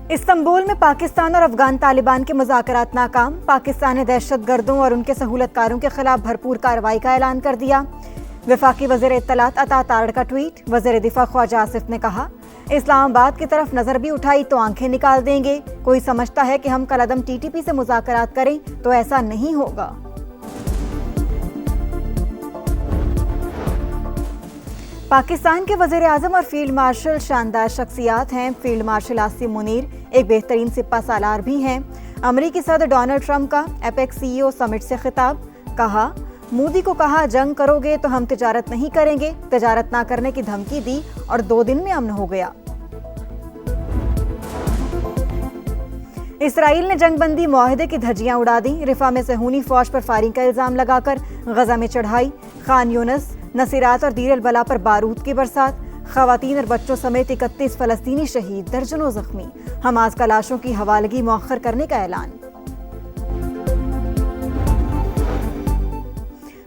Istanbul में पाकिस्तान और अफगान तालिबान के मुज़ाकरात नाकाम। पाकिस्तान ने दहशतगर्दों और उनके सहूलतकारों के खिलाफ भरपूर कार्रवाई का ऐलान कर दिया। वफाकी वज़ीर इत्तलात अता तारड़ का ट्वीट। वज़ीर दिफा ख्वाजा आसिफ ने कहा, इस्लामाबाद की तरफ नजर भी उठाई तो आंखें निकाल देंगे। कोई समझता है कि हम कलअदम TTP से मुज़ाकरात करें तो ऐसा नहीं होगा। पाकिस्तान के वज़ीर आज़म और फील्ड मार्शल शानदार शख्सियात हैं। फील्ड मार्शल आसिम मुनीर एक बेहतरीन सिपा सालार भी हैं। अमरीकी सदर डोनाल्ड ट्रंप का एपेक्स CEO समिट से खिताब। कहा, मोदी को कहा जंग करोगे तो हम तिजारत नहीं करेंगे। तिजारत ना करने की धमकी दी और 2 दिन में अमन हो गया। इसराइल ने जंगबंदी मुआहदे की धज्जियां उड़ा दी। रिफा में सहूनी फौज पर फायरिंग का इल्जाम लगाकर गजा में चढ़ाई। खान यूनिस, नसीरात और दीर अल बला पर बारूद की बरसात। खवातीन और बच्चों समेत 31 फलस्तीनी शहीद, दर्जनों जख्मी। हमास का लाशों की हवालगी मौखर करने का ऐलान।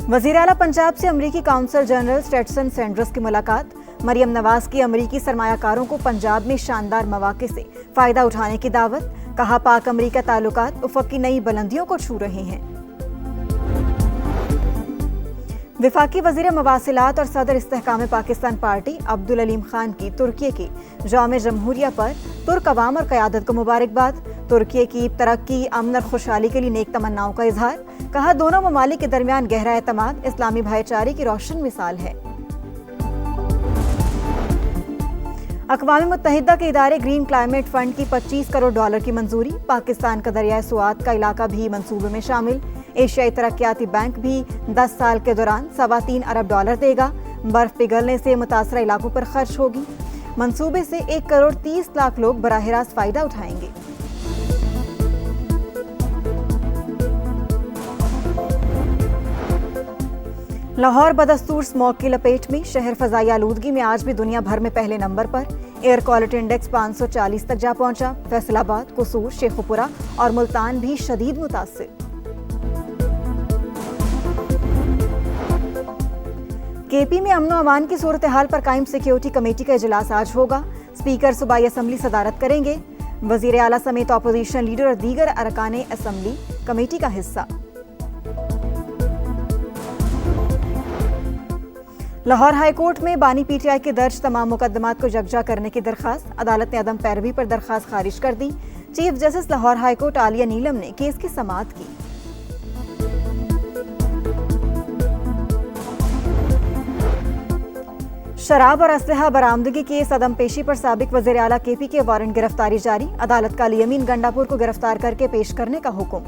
वज़ीर आला पंजाब से अमरीकी काउंसल जनरल स्टेटसन सैंडर्स की मुलाकात। मरियम नवाज की अमरीकी सरमायाकारों को पंजाब में शानदार मौके से फायदा उठाने की दावत। कहा, पाक अमरीका ताल्लुकात उफ़क़ की नई बुलंदियों को छू रहे हैं। विफाकी वज़ीर मवासिलात और सदर इस्तेहकाम पाकिस्तान पार्टी अब्दुल अलीम खान की तुर्की की जाम जमहूरिया पर तुर्क अवाम और क़यादत को मुबारकबाद। तुर्की की तरक्की, अमन और खुशहाली के लिए नेक तमन्नाओं का इजहार। कहा, दोनों ममालिक के दरमियान गहरा एतमाद इस्लामी भाईचारे की रोशन मिसाल है। अक़वाम मुत्तहिदा के इदारे ग्रीन क्लाइमेट फंड की $25 करोड़ की मंजूरी। पाकिस्तान का दरियाए सुआद का इलाका भी मंसूबे में शामिल। एशियाई तरक्याती बैंक भी 10 साल के दौरान $3.25 अरब देगा। बर्फ पिघलने से मुतासरा इलाकों पर खर्च होगी। मंसूबे से 1,30,00,000 लोग बराह रास्त फायदा उठाएंगे। लाहौर बदस्तूर स्मॉग की लपेट में। शहर फजाई आलूदगी में आज भी दुनिया भर में पहले नंबर पर। एयर क्वालिटी इंडेक्स 540 तक जा पहुंचा। फैसलाबाद, कसूर, शेखुपुरा और मुल्तान भी शदीद मुतासिर। KP में अमन अमान की सूरत हाल पर कायम सिक्योरिटी कमेटी का इजलास आज होगा। स्पीकर सूबाई असम्बली सदारत करेंगे। वजीर आला समेत अपोजिशन लीडर और दीगर अरकान असम्बली कमेटी का हिस्सा। लाहौर हाई कोर्ट में बानी PTI के दर्ज तमाम मुकदमात को यकजा करने की दरखास्त। अदालत ने अदम पैरवी पर दरखास्त खारिज कर दी। Chief justice Lahore high court Aalia Neelum ने केस की समाअत की। शराब और असलहा बरामदगी केस अदम पेशी पर साबिक वज़ीर आला KP के वारंट गिरफ्तारी जारी। अदालत का अली अमीन गंडापुर को गिरफ्तार करके पेश करने का हुक्म।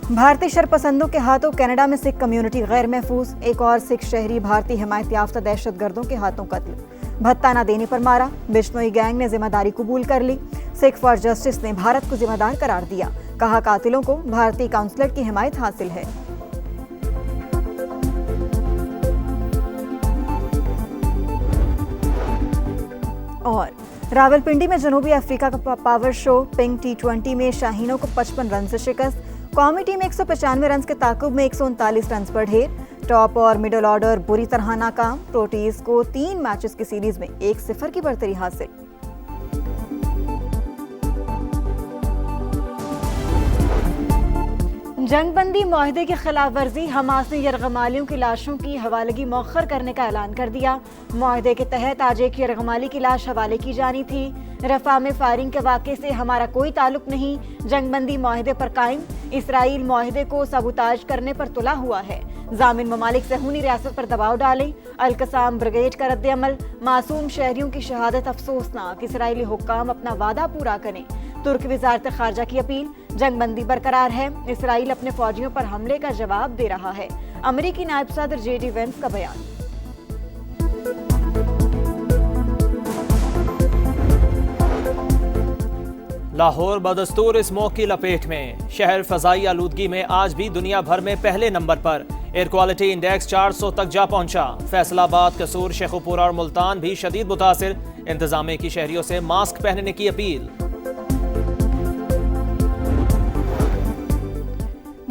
भारतीय शरपसंदों के हाथों कनाडा में सिख कम्युनिटी गैर महफूज। एक और सिख शहरी भारतीय हिमायत याफ्ता दहशतगर्दों के हाथों कत्ल। भत्ता न देने पर मारा। बिश्नोई गैंग ने जिम्मेदारी कबूल कर ली। सिख फॉर जस्टिस ने भारत को जिम्मेदार करार दिया। कहा, कातिलों को भारतीय काउंसलेट की हिमायत हासिल है। और रावलपिंडी में जनूबी अफ्रीका का पावर शो। पिंक T20 में शाहीनों को 55 रन से शिकस्त। कौमी टीम 195 रन के ताकुब में 139 रन पर ढेर। टॉप और मिडल ऑर्डर बुरी तरह नाकाम। प्रोटीज को 3 मैचेस की सीरीज में 1-0 की बढ़तरी हासिल। जंगबंदी मुआहदे की खिलाफ वर्जी। हमास ने यरगमालियों की लाशों की हवालगी मौखर करने का ऐलान कर दिया। मुआहदे के तहत आज एक यरगमाली की लाश हवाले की जानी थी। रफा में फायरिंग के वाक़े से हमारा कोई ताल्लुक नहीं। जंगबंदी मुआहदे पर कायम। इसराइल मुआहदे को सबूताज करने पर तुला हुआ है। जामिन ममालिक सहूनी रियासत पर दबाव डालें। अल-कसाम ब्रिगेड का रद्द-ए-अमल। मासूम शहरियों की शहादत अफसोसनाक। इसराइली हुक्काम अपना वादा पूरा करें। तुर्क वज़ारत ख़ारजा की अपील। जंगबंदी बरकरार है। इसराइल अपने फौजियों पर हमले का जवाब दे रहा है। अमरीकी नायब सदर JD वेंस का बयान। लाहौर बदस्तूर स्मोक की लपेट में। शहर फजाई आलूदगी में आज भी दुनिया भर में पहले नंबर पर। एयर क्वालिटी इंडेक्स 400 तक जा पहुंचा। फैसलाबाद, कसूर, शेखुपुरा और मुल्तान भी शदीद मुतासिर। इंतजामिया की शहरियों से मास्क पहनने की अपील।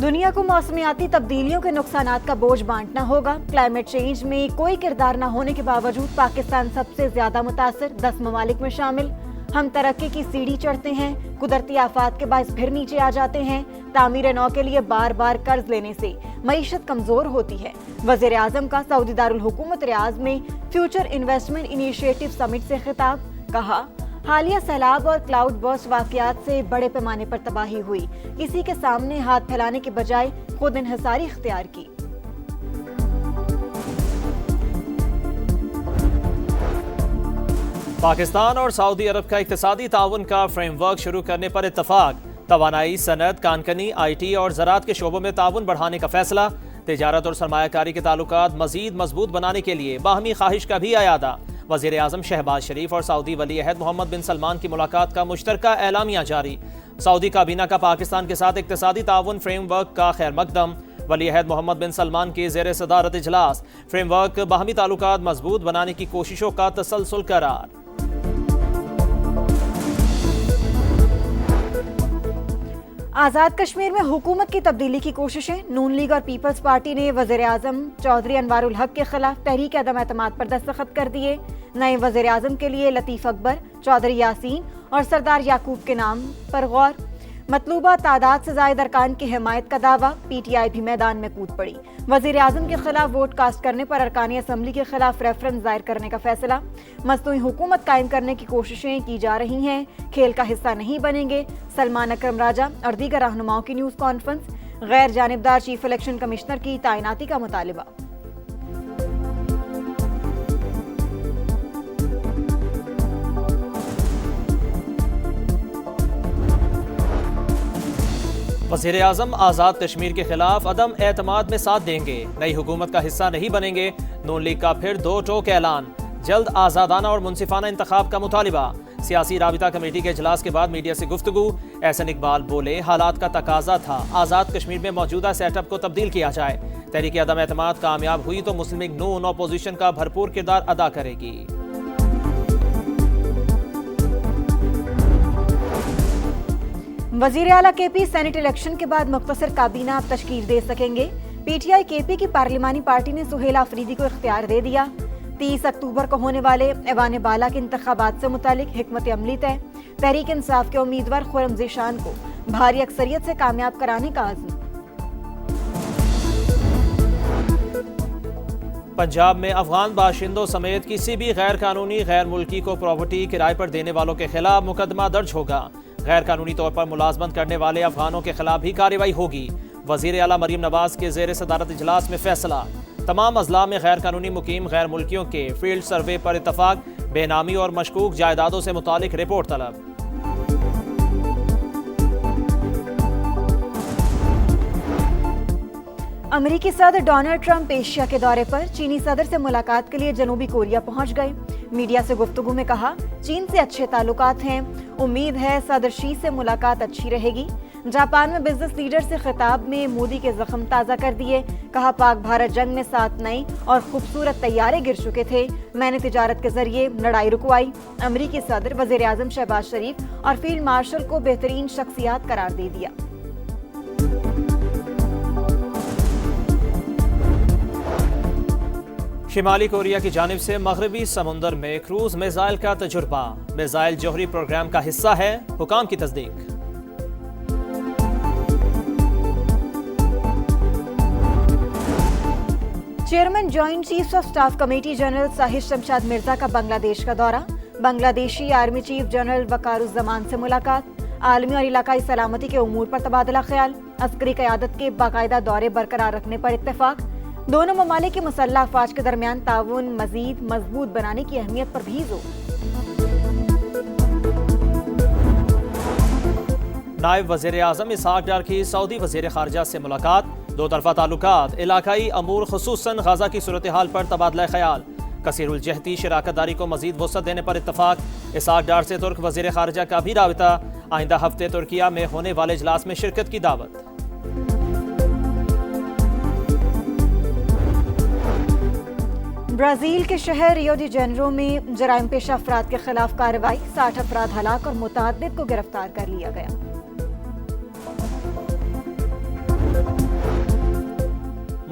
दुनिया को मौसमियाती तब्दीलियों के नुकसानात का बोझ बांटना होगा। क्लाइमेट चेंज में कोई किरदार न होने के बावजूद पाकिस्तान सबसे ज्यादा मुतासिर, 10 ममालिक में शामिल। हम तरक्की की सीढ़ी चढ़ते हैं, कुदरती आफात के बायस फिर नीचे आ जाते हैं। तामीर नौ के लिए बार बार कर्ज लेने से मईशत कमजोर होती है। वजीर आजम का सऊदी दारुल हुकूमत रियाज में फ्यूचर इन्वेस्टमेंट इनिशिएटिव समिट से खिताब। कहा, हालिया सैलाब और क्लाउड बर्स्ट वाकयात से बड़े पैमाने पर तबाही हुई। किसी के सामने हाथ फैलाने के बजाय खुद इन्हिसारी इख्तियार की। पाकिस्तान और सऊदी अरब का इक्तिसादी ताउन का फ्रेमवर्क शुरू करने पर इत्तफाक। तवानाई, सनत, कानकनी, IT और ज़राअत के शोबों में ताउन बढ़ाने का फैसला। तिजारत और सरमायाकारी के ताल्लुकात मजीद मजबूत बनाने के लिए बाहमी ख्वाहिश का भी अयादा। वज़ीर आज़म शहबाज शरीफ और सऊदी वली अहद मोहम्मद बिन सलमान की मुलाकात का मुश्तरका एलामिया जारी। सऊदी काबीना का पाकिस्तान के साथ इक्तिसादी ताउन फ्रेमवर्क का खैर मकदम। वली अहद मोहम्मद बिन सलमान की ज़ेर सदारत इजलास। फ्रेमवर्क बाहमी ताल्लुकात मजबूत बनाने की कोशिशों का तसलसल करार। आज़ाद कश्मीर में हुकूमत की तब्दीली की कोशिशें। नून लीग और पीपल्स पार्टी ने वज़ीर आज़म चौधरी अनवारुल हक के खिलाफ तहरीक अदम एतमाद पर दस्तखत कर दिए। नए वज़ीर आज़म के लिए लतीफ़ अकबर, चौधरी यासीन और सरदार याकूब के नाम पर गौर। मतलूबा तादाद से ज़ायद अरकान की हिमायत का दावा। PTI भी मैदान में कूद पड़ी। वज़ीर आज़म के खिलाफ वोट कास्ट करने पर अरकानी असम्बली के खिलाफ रेफरेंस दायर करने का फैसला। मसनूई हुकूमत कायम करने की कोशिशें की जा रही हैं, खेल का हिस्सा नहीं बनेंगे। सलमान अकरम राजा और दीगर रहनुमाओं की न्यूज़ कॉन्फ्रेंस। गैर जानिबदार चीफ इलेक्शन कमिश्नर की तैनाती का मुतालिबा। वज़ीर आज़म आज़ाद कश्मीर के खिलाफ अदम एतमाद में साथ देंगे, नई हुकूमत का हिस्सा नहीं बनेंगे। नून लीग का फिर 2 टोक ऐलान। जल्द आज़ादाना और मुनसिफाना इंतखाब का मुतालिबा। सियासी राबिता कमेटी के इजलास के बाद मीडिया से गुफ्तगू। एहसन इकबाल बोले, हालात का तकाजा था आज़ाद कश्मीर में मौजूदा सेटअप को तब्दील किया जाए। तहरीक अदम एतमाद कामयाब हुई तो मुस्लिम लीग नून अपोजिशन का भरपूर किरदार अदा करेगी। वजीर आला KP सेनेट इलेक्शन के बाद मुख्तसर काबीना अब तश्कील दे सकेंगे। PTI KP की पार्लिमानी पार्टी ने सुहेल आफरीदी को इख्तियार दे दिया। 30 अक्टूबर को होने वाले ऐवान बाला के इंतखाबात से मुतालिक हिकमत अमली तय। तहरीक इंसाफ के उम्मीदवार खुर्रम ज़ीशान को भारी अक्सरियत से कामयाब कराने का आज़म। पंजाब में अफगान बाशिंदों समेत किसी भी गैर कानूनी गैर मुल्की को प्रॉपर्टी किराए पर देने वालों के खिलाफ मुकदमा दर्ज होगा। गैर कानूनी तौर पर मुलाजमत करने वाले अफगानों के खिलाफ भी कार्रवाई होगी। वजीर आला मरीम नवाज के जेर सदारत इजलास में फैसला। तमाम अजला में गैर कानूनी मुकीम गैर मुल्कियों के फील्ड सर्वे पर इतफाक। बेनामी और मशकूक जायदादों से मुतालिक रिपोर्ट तलब। अमेरिकी सदर डोनाल्ड ट्रंप एशिया के दौरे पर चीनी सदर से मुलाकात के लिए जनूबी कोरिया पहुंच गए। मीडिया से गुफ्तगू में कहा, चीन से अच्छे ताल्लुकात हैं, उम्मीद है सदर शी से मुलाकात अच्छी रहेगी। जापान में बिजनेस लीडर से खिताब में मोदी के जख्म ताज़ा कर दिए। कहा, पाक भारत जंग में 7 नई और खूबसूरत तैयारे गिर चुके थे, मैंने तिजारत के जरिए लड़ाई रुकवाई। अमेरिकी सदर वज़ीर आज़म शहबाज शरीफ और फील्ड मार्शल को बेहतरीन शख्सियात करार दे दिया। शिमाली कोरिया की जानिब से मगरबी समुंदर में क्रूज मिसाइल का तजुर्बा। मिसाइल जौहरी प्रोग्राम का हिस्सा है, हुकाम की तस्दीक। Chairman joint chiefs of staff committee general Shahid Shamshad Mirza का बांग्लादेश का दौरा। बांग्लादेशी आर्मी चीफ जनरल वकारुज़्ज़मान से मुलाकात। आलमी और इलाकाई सलामती के उमूर पर तबादला ख्याल। अस्करी क़यादत के बाकायदा दौरे बरकरार रखने पर इत्तेफाक। दोनों ममालिक के मुसल्लह अफवाज के दरमियान ताउन मजीद मजबूत बनाने की अहमियत पर भी जोर। नायब वज़ीर आज़म इसहाक डार की सऊदी वज़ीर ख़ारजा से मुलाकात। 2 तरफ़ा ताल्लुकात, इलाकाई अमूर ख़ुसूसन ग़ज़ा की सूरत हाल पर तबादला ख्याल। कसीरुल जहती शराकतदारी को मजीद वसअत देने पर इत्तफाक। इसहाक डार से तुर्क वज़ीर ख़ारजा का भी राबिता। आइंदा हफ्ते तुर्किया में होने वाले इजलास में शिरकत की दावत। ब्राज़ील के शहर रियो डी जेनेरो में जराइम पेशा अफराद के खिलाफ कार्रवाई। 60 अफराद हलाक और मुतअद्दिद को गिरफ्तार कर लिया गया।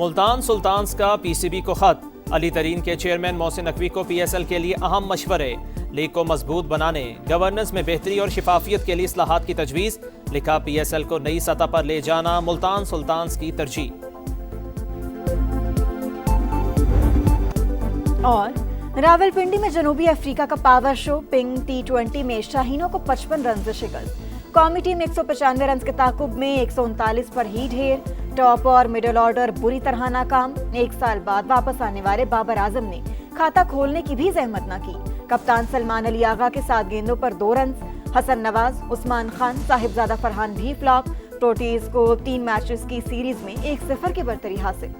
मुल्तान सुल्तान्स का पीसीबी को खत। अली तरीन के चेयरमैन मोहसिन नकवी को पीएसएल के लिए अहम मशवरे। लीग को मजबूत बनाने, गवर्नेंस में बेहतरी और शिफाफियत के लिए इस्लाहात की तजवीज़। लिखा, पीएसएल को नई सतह पर ले जाना मुल्तान सुल्तान्स की तरजीह। और रावलपिंडी में जनूबी अफ्रीका का पावर शो। पिंग T20 में शाहीनों को 55 रन से शिकस्त। कौमी टीम 195 रन के ताकुब में 139 पर ही ढेर। टॉप और मिडिल ऑर्डर बुरी तरह नाकाम। 1 साल बाद वापस आने वाले बाबर आजम ने खाता खोलने की भी जहमत न की। कप्तान सलमान अली आगा के 7 गेंदों पर 2 रन। हसन नवाज, उस्मान खान, साहिबजादा फरहान भी फ्लॉप। प्रोटीज को 3 मैचेस की सीरीज में 1-0 की बरतरी हासिल।